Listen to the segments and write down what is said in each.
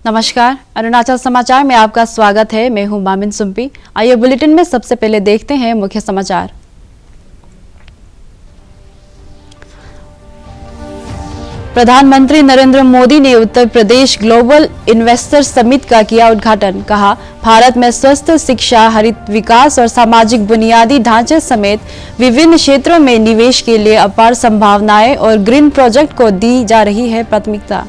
नमस्कार, अरुणाचल समाचार में आपका स्वागत है। मैं हूं मामिन सुम्पी। आइए बुलेटिन में सबसे पहले देखते हैं मुख्य समाचार। प्रधानमंत्री नरेंद्र मोदी ने Uttar Pradesh global investor summit का किया उद्घाटन। कहा, भारत में स्वस्थ शिक्षा, हरित विकास और सामाजिक बुनियादी ढांचे समेत विभिन्न क्षेत्रों में निवेश के लिए अपार संभावनाएं और ग्रीन प्रोजेक्ट को दी जा रही है प्राथमिकता।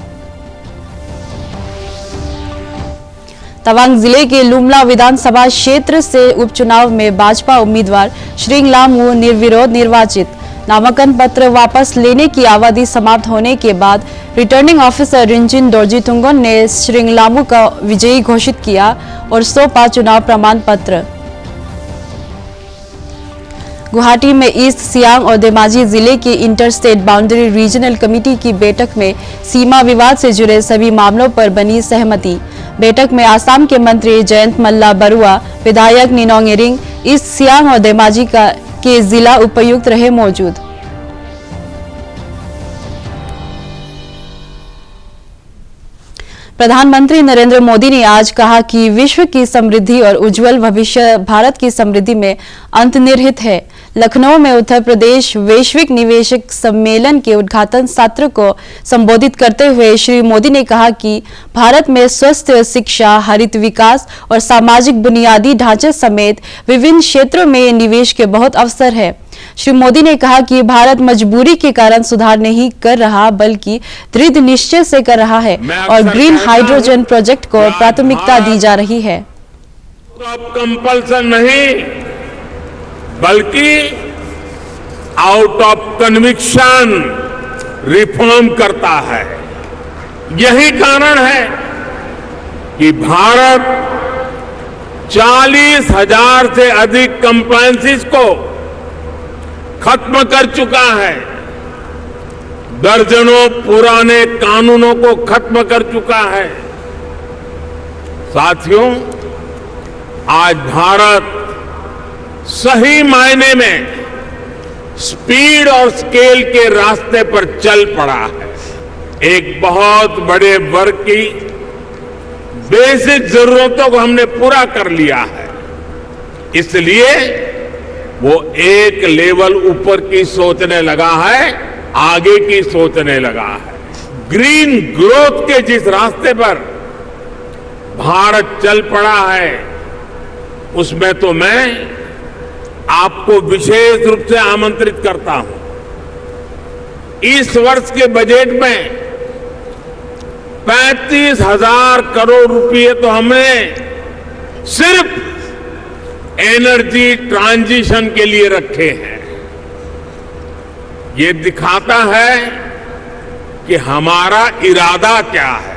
तवांग जिले के लुमला विधानसभा क्षेत्र से उपचुनाव में भाजपा उम्मीदवार श्रींग लामू निर्विरोध निर्वाचित। नामांकन पत्र वापस लेने की अवधि समाप्त होने के बाद रिटर्निंग ऑफिसर रिंचिन दोरजीतुंगन ने श्रींग लामू का विजयी घोषित किया और सौंपा चुनाव प्रमाण पत्र। गुवाहाटी में ईस्ट सियांग और धेमाजी जिले के inter state boundary regional committee की बैठक में सीमा विवाद से जुड़े सभी मामलों पर बनी सहमति। बैठक में आसाम के मंत्री जयंत मल्ला बरुआ, विधायक निनोंग इरिंग, ईस्ट सियांग और धेमाजी के जिला उपायुक्त रहे मौजूद। प्रधानमंत्री नरेंद्र मोदी ने आज कहा कि विश्व की समृद्धि और उज्जवल भविष्य भारत की समृद्धि में अंतर्निहित है। लखनऊ में उत्तर प्रदेश वैश्विक निवेशक सम्मेलन के उद्घाटन सत्र को संबोधित करते हुए श्री मोदी ने कहा कि भारत में स्वस्थ शिक्षा, हरित विकास और सामाजिक बुनियादी ढांचे समेत विभिन्न क्षेत्रों में निवेश के बहुत अवसर है। श्री मोदी ने कहा कि भारत मजबूरी के कारण सुधार नहीं कर रहा बल्कि दृढ़ निश्चय से कर रहा है और ग्रीन हाइड्रोजन प्रोजेक्ट को प्राथमिकता दी जा रही है। कंपल्सन नहीं बल्कि आउट ऑफ कन्विक्शन रिफॉर्म करता है। यही कारण है कि भारत 40,000 से अधिक कंप्लायंसेस को खत्म कर चुका है, दर्जनों पुराने कानूनों को खत्म कर चुका है। साथियों, आज भारत सही मायने में स्पीड और स्केल के रास्ते पर चल पड़ा है। एक बहुत बड़े वर्ग की बेसिक जरूरतों को हमने पूरा कर लिया है, इसलिए वो एक लेवल ऊपर की सोचने लगा है, आगे की सोचने लगा है। ग्रीन ग्रोथ के जिस रास्ते पर भारत चल पड़ा है उसमें तो मैं आपको विशेष रूप से आमंत्रित करता हूं। इस वर्ष के बजट में 35,000 करोड़ रुपए तो हमने सिर्फ एनर्जी ट्रांजिशन के लिए रखे हैं। ये दिखाता है कि हमारा इरादा क्या है।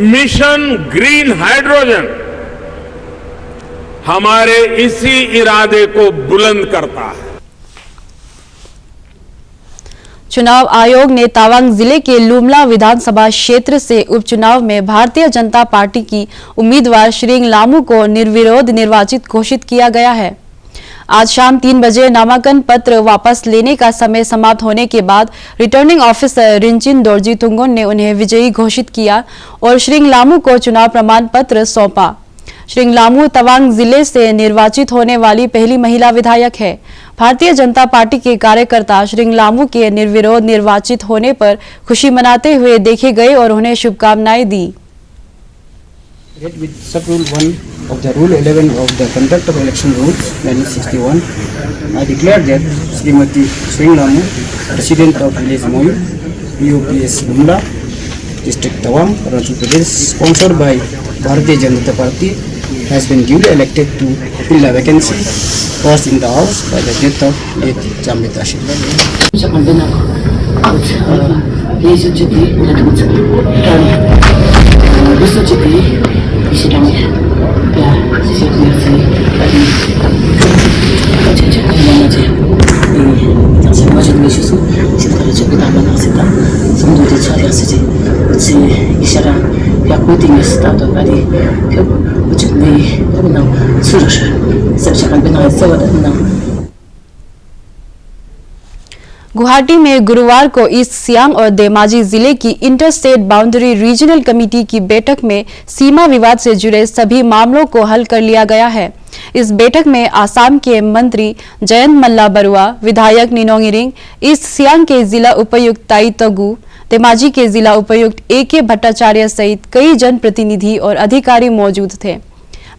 मिशन ग्रीन हाइड्रोजन हमारे इसी इरादे को बुलंद करता है। चुनाव आयोग ने तवांग जिले के लुमला विधानसभा क्षेत्र से उपचुनाव में भारतीय जनता पार्टी की उम्मीदवार श्रींग लामू को निर्विरोध निर्वाचित घोषित किया गया है। आज शाम 3 बजे नामांकन पत्र वापस लेने का समय समाप्त होने के बाद रिटर्निंग ऑफिसर रिंचिन दोरजीतुंगन ने उन्हें विजयी घोषित किया और श्रींग लामू को चुनाव प्रमाण पत्र सौंपा। श्रींग लामू तवांग जिले से निर्वाचित होने वाली पहली महिला विधायक है। भारतीय जनता पार्टी के कार्यकर्ता श्रींग लामू के निर्विरोध निर्वाचित होने पर खुशी मनाते हुए देखे गए और उन्हें शुभकामनाएं दी। With sub-rule 1 of the Rule 11 of the Conduct of Election Rules 1961, I declare that Srimati Shring Lamu, President of Village Moy, UPS Lumla, District Tawang, Arunachal Pradesh, sponsored by Bharatiya Janata Party, has been duly elected to fill the vacancy caused in the House by the death of late Jamit Ashir. Guwahati में गुरुवार को east Siang और धेमाजी जिले की inter state boundary regional committee की बैठक में सीमा विवाद से जुड़े सभी मामलों को हल कर लिया गया है। इस बैठक में आसाम के मंत्री जयंत मल्ला बरुआ, विधायक निनोंग इरिंग, ईस्ट सियांग के जिला उपायुक्त ताई तगु, धेमाजी के जिला उपायुक्त AK भट्टाचार्य सहित कई जनप्रतिनिधि और अधिकारी मौजूद थे।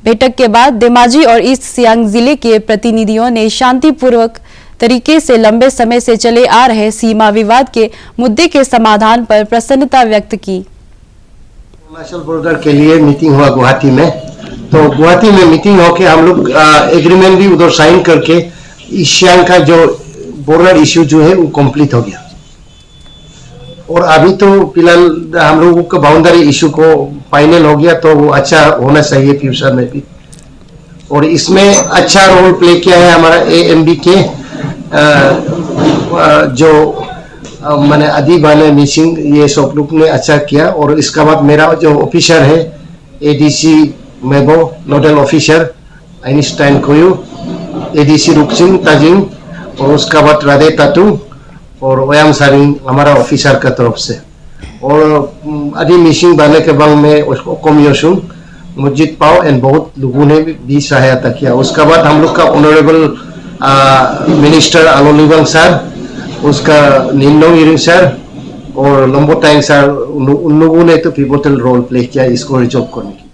बैठक के बाद धेमाजी और ईस्ट सियांग जिले के प्रतिनिधियों ने शांतिपूर्वक तरीके से लंबे समय से चले आ रहे सीमा विवाद के मुद्दे के समाधान पर प्रसन्नता व्यक्त की। अरुणाचल बॉर्डर के लिए मीटिंग हुआ गुवाहाटी में, तो गुवाहाटी में मीटिंग होके हम लोग एग्रीमेंट भी उधर साइन करके ईस्ट सियांग का जो बॉर्डर इश्यू जो है वो कंप्लीट हो गया। और अभी तो फिलहाल हम लोगों का बाउंड्री इश्यू को फाइनल हो गया, तो वो अच्छा होना चाहिए फ्यूचर में भी। और इसमें अच्छा रोल प्ले किया है हमारा AMB के जो मैंने अदीबान मिसिंग, ये सब लोग ने अच्छा किया। और इसके बाद मेरा जो ऑफिसर है ADC Mebo, nodal officer Einstein Koyu, ADC Ruksing Tajing, और उसका बाद राधे तातू और ओयाम सारिंग हमारा ऑफिसर का तरफ से। और अदी मिसिंग बाने के बाद में उसको कमियोशुंग मुजिद पाओ एंड बहुत लोगों ने भी सहायता किया। उसके बाद हम लोग का ऑनरेबल मिनिस्टर आलोलिवांग सर, उसका निनोंग इरिंग सर और लंबोटाइंग सर, उन लोगों ने तो पिवोटल रोल प्ले किया इसको रिजॉल्व करने की।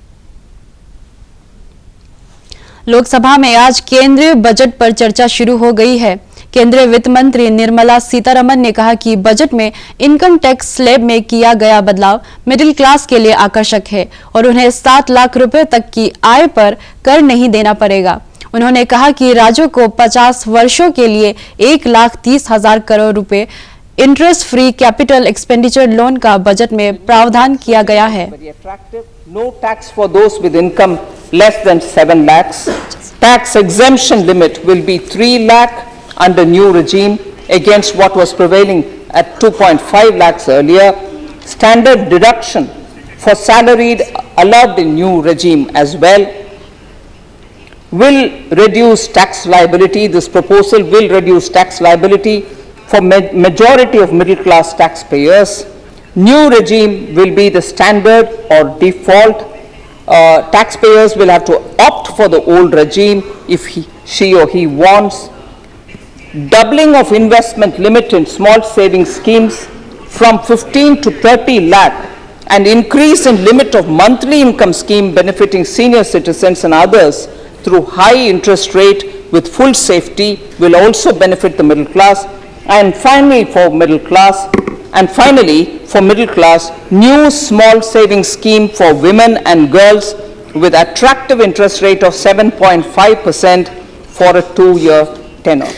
लोकसभा में आज केंद्रीय बजट पर चर्चा शुरू हो गई है। केंद्रीय वित्त मंत्री निर्मला सीतारमण ने कहा कि बजट में इनकम टैक्स स्लैब में किया गया बदलाव मिडिल क्लास के लिए आकर्षक है और उन्हें 7 लाख रुपए तक की आय पर कर नहीं देना पड़ेगा। उन्होंने कहा कि राज्यों को 50 वर्षों के लिए 1,30,000 करोड़ रुपए interest free capital expenditure loan का बजट में प्रावधान किया गया है। No tax for those with income less than 7 lakhs. Tax exemption limit will be 3 lakh under new regime against what was prevailing at 2.5 lakhs earlier. Standard deduction for salaried allowed in new regime as well. Will reduce tax liability. This proposal will reduce tax liability for majority of middle class taxpayers. New regime will be the standard or default. Taxpayers will have to opt for the old regime if she or he wants. Doubling of investment limit in small savings schemes from 15 to 30 lakh and increase in limit of monthly income scheme benefiting senior citizens and others through high interest rate with full safety will also benefit the middle class. And finally for middle class, new small savings scheme for women and girls with attractive interest rate of 7.5% for a 2-year tenure.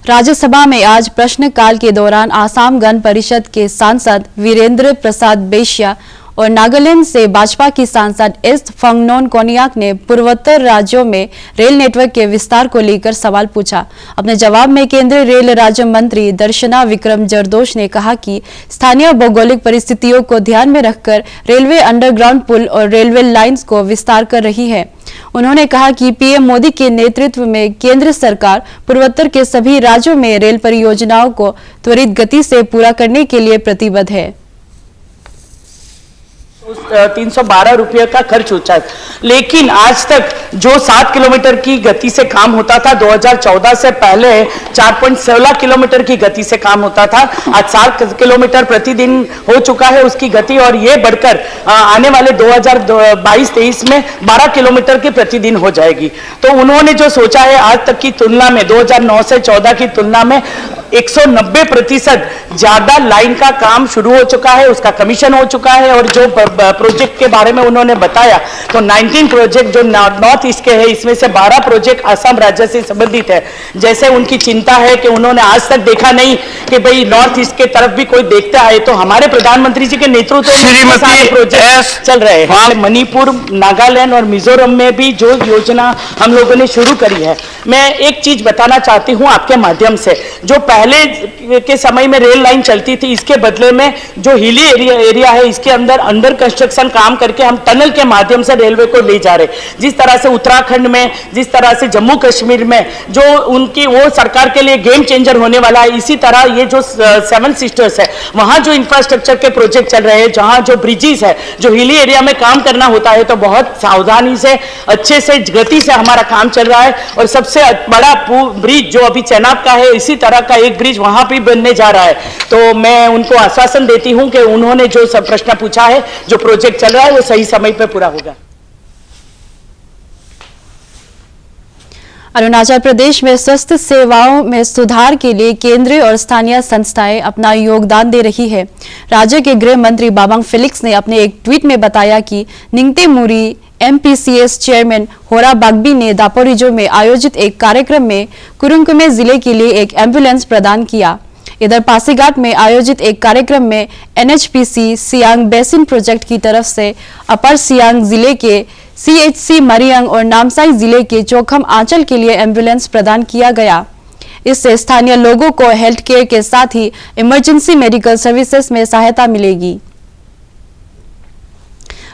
Rajya Sabha में आज प्रश्नकाल के दौरान आसाम गण परिषद के सांसद वीरेंद्र प्रसाद बैश्या और नागालैंड से भाजपा की सांसद एस फंगनोन कोनियाक ने पूर्वोत्तर राज्यों में रेल नेटवर्क के विस्तार को लेकर सवाल पूछा। अपने जवाब में केंद्रीय रेल राज्य मंत्री दर्शना विक्रम जरदोश ने कहा कि स्थानीय भौगोलिक परिस्थितियों को ध्यान में रखकर रेलवे अंडरग्राउंड पुल और रेलवे लाइंस को विस्तार कर रही है। उन्होंने कहा कि पीएम मोदी के नेतृत्व में केंद्र सरकार पूर्वोत्तर के सभी राज्यों में रेल परियोजनाओं को त्वरित गति से पूरा करने के लिए प्रतिबद्ध है। 312 रुपये का खर्च होता है, लेकिन आज तक जो 7 किलोमीटर की गति से काम होता था 2014 से पहले 4.16 किलोमीटर की गति से काम होता था, आज 7 किलोमीटर प्रतिदिन हो चुका है उसकी गति, और ये बढ़कर आने वाले 2022-23 में 12 किलोमीटर की प्रतिदिन हो जाएगी। तो उन्होंने जो सोचा है आज तक की तुलना में 2009 से 14 की तुलना में 190% ज्यादा लाइन का काम शुरू हो चुका है, उसका कमीशन हो चुका है। और जो प्रोजेक्ट के बारे में उन्होंने बताया तो 19 प्रोजेक्ट जो नॉर्थ ईस्ट के हैं, इसमें से 12 प्रोजेक्ट असम राज्य से संबंधित है। जैसे उनकी चिंता है कि उन्होंने आज तक देखा नहीं कि भाई नॉर्थ ईस्ट के तरफ भी कोई देखता है, तो हमारे प्रधानमंत्री जी के नेतृत्व में सारे प्रोजेक्ट चल रहे हैं। मणिपुर, नागालैंड और मिजोरम में भी जो योजना हम लोगों ने शुरू करी है। मैं एक चीज बताना चाहती हूं आपके माध्यम से, जो पहले के समय में रेल लाइन चलती थी, इसके बदले में जो हिली एरिया है इसके अंदर कंस्ट्रक्शन काम करके हम टनल के माध्यम से रेलवे को ले जा रहे। जिस तरह से उत्तराखंड में, जिस तरह से जम्मू कश्मीर में जो उनकी वो सरकार के लिए गेम चेंजर होने वाला है, इसी तरह ये जो 7 सिस्टर्स है वहां जो इंफ्रास्ट्रक्चर के प्रोजेक्ट चल रहे हैं, जहां जो ब्रिजेस है, जो हिली एरिया में काम करना होता है तो बहुत सावधानी से, अच्छे से, गति से हमारा काम चल रहा है। और सबसे बड़ा ब्रिज जो अभी चेनाब का है, इसी तरह का एक ब्रिज वहां भी बनने जा रहा है। तो मैं उनको आश्वासन देती हूं कि उन्होंने जो सब प्रश्न पूछा है, जो प्रोजेक्ट चल रहा है वो सही समय पर पूरा होगा। अरुणाचल प्रदेश में स्वास्थ्य सेवाओं में सुधार के लिए केंद्रीय और स्थानीय संस्थाएं अपना योगदान दे रही है। राज्य के गृह मंत्री बामांग फेलिक्स ने अपने एक ट्वीट में बताया कि निंगते मुरी एमपीसीएस चेयरमैन होरा बागबी ने दापोरिजो में आयोजित एक कार्यक्रम में कुरुंकुमे जिले के लिए एक एम्बुलेंस प्रदान किया। इधर पासीघाट में आयोजित एक कार्यक्रम में एनएचपीसी सियांग बेसिन प्रोजेक्ट की तरफ से अपर सियांग जिले के सीएचसी मरियंग और नामसाई जिले के चौखम आंचल के लिए एम्बुलेंस प्रदान किया गया। इससे स्थानीय लोगों को हेल्थ केयर के साथ ही इमरजेंसी मेडिकल सर्विसेज में सहायता मिलेगी।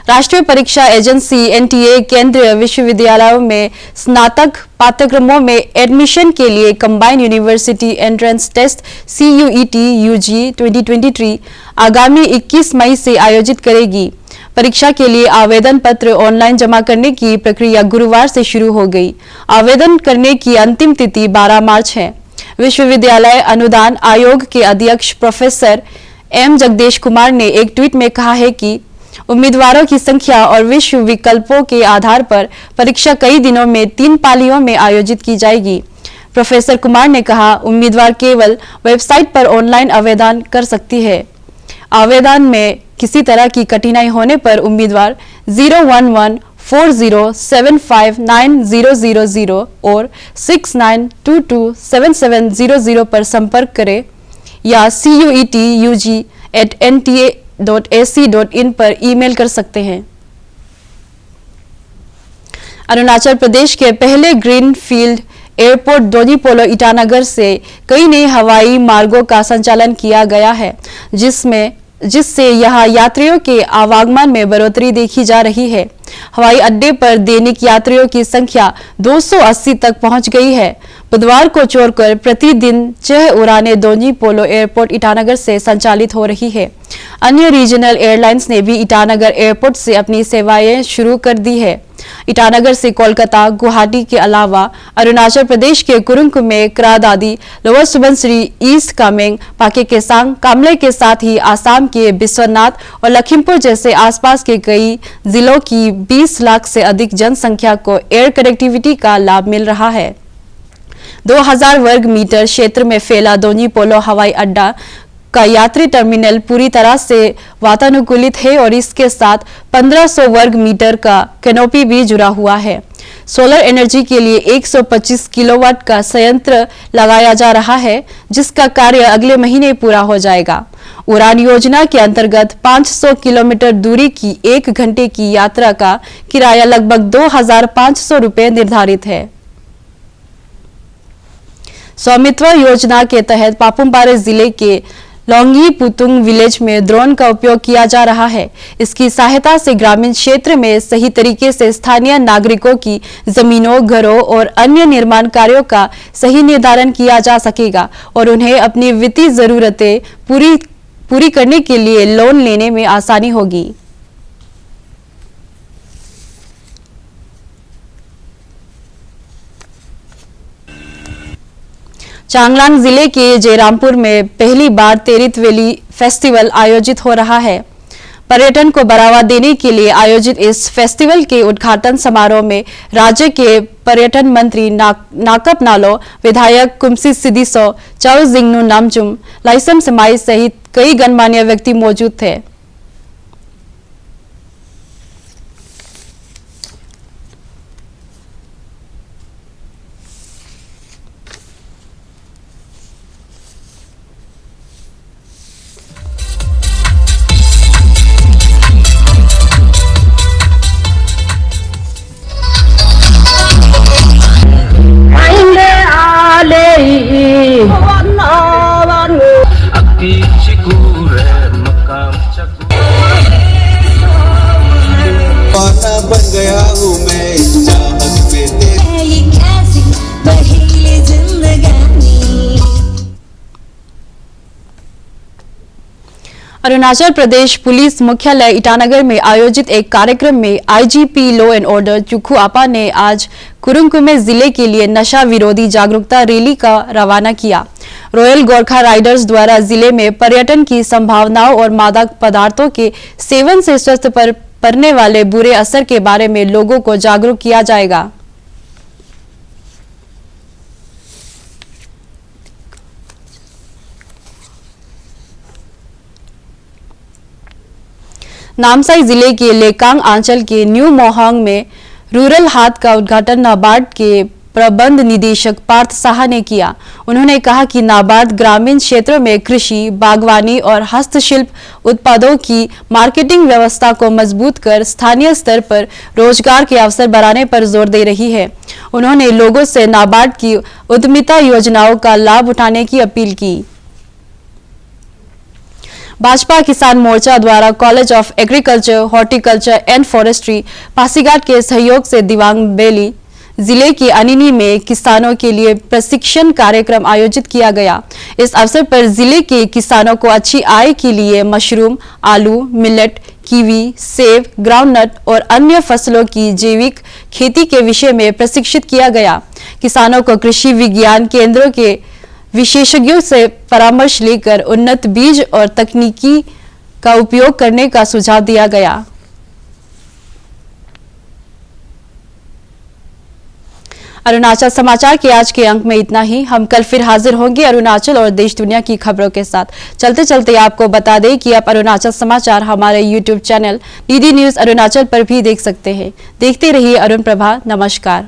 राष्ट्रीय परीक्षा एजेंसी एनटीए केंद्रीय विश्वविद्यालयों में स्नातक पाठ्यक्रमों में एडमिशन के लिए combined university entrance test CUET UG 2023 आगामी 21 मई से आयोजित करेगी। परीक्षा के लिए आवेदन पत्र ऑनलाइन जमा करने की प्रक्रिया गुरुवार से शुरू हो गई। आवेदन करने की अंतिम तिथि 12 मार्च है। विश्वविद्यालय अनुदान आयोग के अध्यक्ष प्रोफेसर M जगदेश कुमार ने एक ट्वीट में कहा है कि उम्मीदवारों की संख्या और विश्व विकल्पों के आधार पर परीक्षा कई दिनों में 3 पालियों में आयोजित की जाएगी। प्रोफेसर कुमार ने कहा, उम्मीदवार केवल वेबसाइट पर ऑनलाइन आवेदन कर सकती है। आवेदन में किसी तरह की कठिनाई होने पर उम्मीदवार 01140759000 और 69227700 पर संपर्क करें या CUETUG@nta.ac.in पर ईमेल कर सकते हैं। अरुणाचल प्रदेश के पहले ग्रीन फील्ड एयरपोर्ट दोनी पोलो ईटानगर से कई नए हवाई मार्गों का संचालन किया गया है, जिससे यहां यात्रियों के आवागमन में बढ़ोतरी देखी जा रही है। हवाई अड्डे पर दैनिक यात्रियों की संख्या 280 तक पहुंच गई है। बुधवार को छोड़कर प्रतिदिन 6 उड़ानें दोनी पोलो एयरपोर्ट ईटानगर से संचालित हो रही है। अन्य रीजनल एयरलाइंस ने भी ईटानगर एयरपोर्ट से अपनी सेवाएं शुरू कर दी है। ईटानगर से कोलकाता, गुवाहाटी के अलावा अरुणाचल प्रदेश के कुरुंकुमे, क्रा दादी, लोअर सुबनसिरी, ईस्ट कामेंग, पाके केसांग, कामले के साथ ही आसाम के बिश्वनाथ और लखीमपुर जैसे आसपास के कई जिलों की 20 लाख से अधिक जनसंख्या को एयर कनेक्टिविटी का लाभ मिल रहा है। 2000 वर्ग मीटर क्षेत्र में फैला दोनी पोलो हवाई अड्डा का यात्री टर्मिनल पूरी तरह से वातानुकूलित है और इसके साथ 1500 वर्ग मीटर का कैनोपी भी जुड़ा हुआ है। सोलर एनर्जी के लिए 125 किलोवाट का संयंत्र लगाया जा रहा है, जिसका कार्य अगले महीने पूरा हो जाएगा। उड़ान योजना के अंतर्गत 500 किलोमीटर दूरी की 1 घंटे की यात्रा का किराया लगभग 2500 रुपये निर्धारित है। स्वामित्व योजना के तहत पापुमपारे जिले के लोंगी पुतुंग विलेज में ड्रोन का उपयोग किया जा रहा है। इसकी सहायता से ग्रामीण क्षेत्र में सही तरीके से स्थानीय नागरिकों की जमीनों, घरों और अन्य निर्माण कार्यों का सही निर्धारण किया जा सकेगा और उन्हें अपनी वित्तीय जरूरतें पूरी करने के लिए लोन लेने में आसानी होगी। चांगलांग जिले के जयरामपुर में पहली बार तेरित वैली फेस्टिवल आयोजित हो रहा है। पर्यटन को बढ़ावा देने के लिए आयोजित इस फेस्टिवल के उद्घाटन समारोह में राज्य के पर्यटन मंत्री नाकप नालो, विधायक कुमसी सिदिसो, चाउ जिंगनू नामचुम, लाइसम समाई सहित कई गणमान्य व्यक्ति मौजूद थे। Oh no! Arunachal Pradesh police मुख्यालय ईटानगर में आयोजित एक कार्यक्रम में IGP law and order Chukhu आपा ने आज कुरुंकुमे जिले के लिए नशा विरोधी जागरूकता रैली का रवाना किया। रॉयल गोरखा राइडर्स द्वारा जिले में पर्यटन की संभावनाओं और मादक पदार्थों के सेवन से स्वास्थ्य पर पड़ने वाले बुरे असर के बारे में लोगों को जागरूक किया जाएगा। नामसाई जिले के लेकांग अंचल के न्यू मोहांग में रूरल हाट का उद्घाटन नाबार्ड के प्रबंध निदेशक पार्थ साहा ने किया। उन्होंने कहा कि नाबार्ड ग्रामीण क्षेत्रों में कृषि, बागवानी और हस्तशिल्प उत्पादों की मार्केटिंग व्यवस्था को मजबूत कर स्थानीय स्तर पर रोजगार के अवसर बढ़ाने पर जोर दे रही है। उन्होंने लोगों से नाबार्ड की उद्यमिता योजनाओं का लाभ उठाने की अपील की। भाजपा किसान मोर्चा द्वारा college of agriculture, horticulture and forestry Pasighat के सहयोग से दिवांग वैली जिले के अनिनी में किसानों के लिए प्रशिक्षण कार्यक्रम आयोजित किया गया। इस अवसर पर जिले के किसानों को अच्छी आय के लिए मशरूम, आलू, मिलेट, कीवी, सेब, ग्राउंडनट और अन्य फसलों की जैविक खेती के विषय में प्रशिक्षित किया गया। किसानों को कृषि विज्ञान केंद्रों के विशेषज्ञों से परामर्श लेकर उन्नत बीज और तकनीकी का उपयोग करने का सुझाव दिया गया। अरुणाचल समाचार के आज के अंक में इतना ही। हम कल फिर हाजिर होंगे अरुणाचल और देश दुनिया की खबरों के साथ। चलते चलते आपको बता दें कि आप अरुणाचल समाचार हमारे YouTube channel DD news Arunachal पर भी देख सकते हैं। देखते रहिए अरुण प्रभा। नमस्कार।